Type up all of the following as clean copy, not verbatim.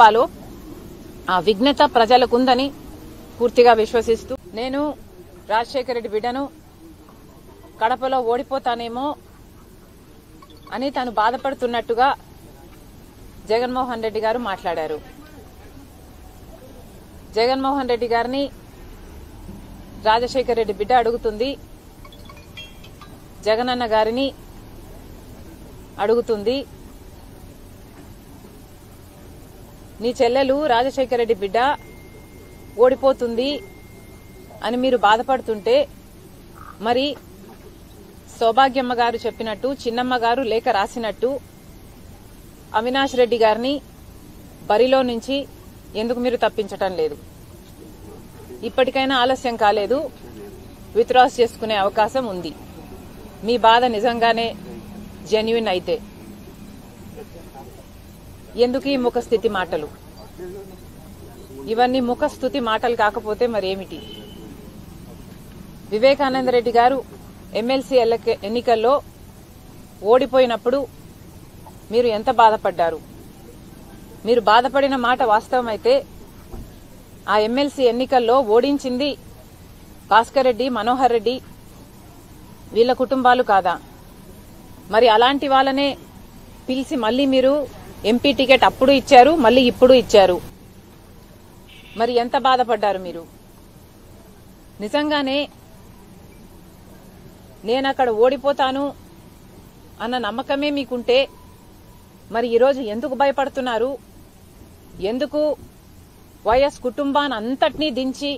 చెప్పాలో ఆ విఘ్నత ప్రజలకుందని పూర్తిగా విశ్వసిస్తూ నేను రాజశేఖర రెడ్డి బిడ్డను కడపలో ఓడిపోతానేమో అని తాను బాధపడుతున్నట్టుగా జగన్మోహన్ రెడ్డి గారు మాట్లాడారు. జగన్మోహన్ రెడ్డి గారిని రాజశేఖర రెడ్డి బిడ్డ అడుగుతుంది, జగనన్న గారిని అడుగుతుంది, నీ చెల్లెలు రాజశేఖర రెడ్డి బిడ్డ ఓడిపోతుంది అని మీరు బాధపడుతుంటే మరి సౌభాగ్యమ్మ గారు చెప్పినట్టు, చిన్నమ్మ గారు లేఖ రాసినట్టు అవినాష్ రెడ్డి గారిని బరిలో నుంచి ఎందుకు మీరు తప్పించటం లేదు? ఇప్పటికైనా ఆలస్యం కాలేదు, విత్డ్రాస్ చేసుకునే అవకాశం ఉంది. మీ బాధ నిజంగానే జెన్యున్ అయితే ఎందుకు ఈ ముఖస్థితి మాటలు? ఇవన్నీ ముఖస్థుతి మాటలు కాకపోతే మరేమిటి? వివేకానంద రెడ్డి గారు ఎమ్మెల్సీ ఎన్నికల్లో ఓడిపోయినప్పుడు మీరు ఎంత బాధపడ్డారు? మీరు బాధపడిన మాట వాస్తవమైతే ఆ ఎమ్మెల్సీ ఎన్నికల్లో ఓడించింది భాస్కర్ రెడ్డి, మనోహర్ రెడ్డి వీళ్ల కుటుంబాలు కాదా? మరి అలాంటి వాళ్ళనే పిలిచి మళ్లీ మీరు ఎంపీ టికెట్ అప్పుడు ఇచ్చారు, మళ్లీ ఇప్పుడు ఇచ్చారు. మరి ఎంత బాధపడ్డారు మీరు? నిజంగానే నేనక్కడ ఓడిపోతాను అన్న నమ్మకమే మీకుంటే మరి ఈరోజు ఎందుకు భయపడుతున్నారు? ఎందుకు వైఎస్ కుటుంబాన్ని అంతటినీ దించి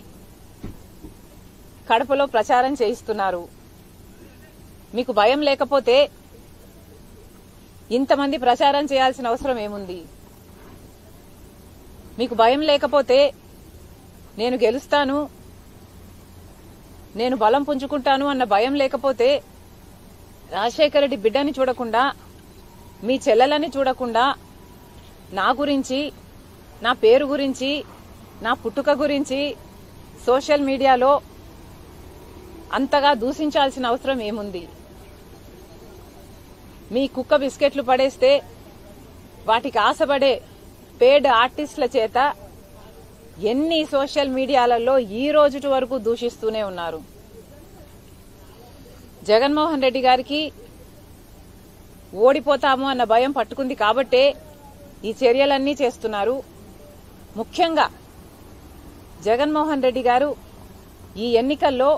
కడపలో ప్రచారం చేయిస్తున్నారు? మీకు భయం లేకపోతే ఇంతమంది ప్రచారం చేయాల్సిన అవసరం ఏముంది? మీకు భయం లేకపోతే నేను గెలుస్తాను, నేను బలం పుంజుకుంటాను అన్న భయం లేకపోతే రాజశేఖర రెడ్డి బిడ్డని చూడకుండా, మీ చెల్లెలని చూడకుండా నా గురించి, నా పేరు గురించి, నా పుట్టుక గురించి సోషల్ మీడియాలో అంతగా దూషించాల్సిన అవసరం ఏముంది? మీ కుక్క బిస్కెట్లు పడేస్తే వాటికి ఆశపడే పేడ్ ఆర్టిస్టుల చేత ఎన్ని సోషల్ మీడియాలలో ఈ రోజు వరకు దూషిస్తూనే ఉన్నారు. జగన్మోహన్ రెడ్డి గారికి ఓడిపోతాము అన్న భయం పట్టుకుంది కాబట్టే ఈ చర్యలన్నీ చేస్తున్నారు. ముఖ్యంగా జగన్మోహన్ రెడ్డి గారు ఈ ఎన్నికల్లో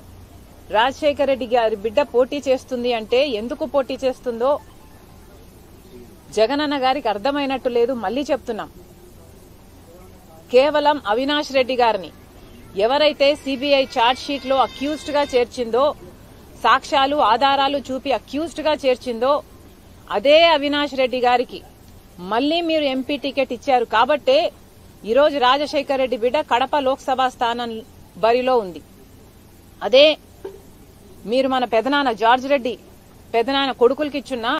రాజశేఖర రెడ్డి గారి బిడ్డ పోటీ చేస్తుంది అంటే ఎందుకు పోటీ చేస్తుందో జగనన్న గారికి అర్థమైనట్టు లేదు. మళ్లీ చెప్తున్నాం, కేవలం అవినాష్ రెడ్డి గారిని ఎవరైతే సిబిఐ ఛార్జ్ షీట్ లో అక్యూజ్డ్ గా చేర్చిందో, సాక్ష్యాలు ఆధారాలు చూపి అక్యూజ్డ్ గా చేర్చిందో అదే అవినాష్ రెడ్డి గారికి మళ్లీ మీరు ఎంపీ టికెట్ ఇచ్చారు కాబట్టే ఈరోజు రాజశేఖర రెడ్డి బిడ్డ కడప లోక్సభ స్థానం బరిలో ఉంది. అదే మీరు మన పెదనాన్న జార్జ్ రెడ్డి పెదనాన్న కొడుకులకిచ్చున్నా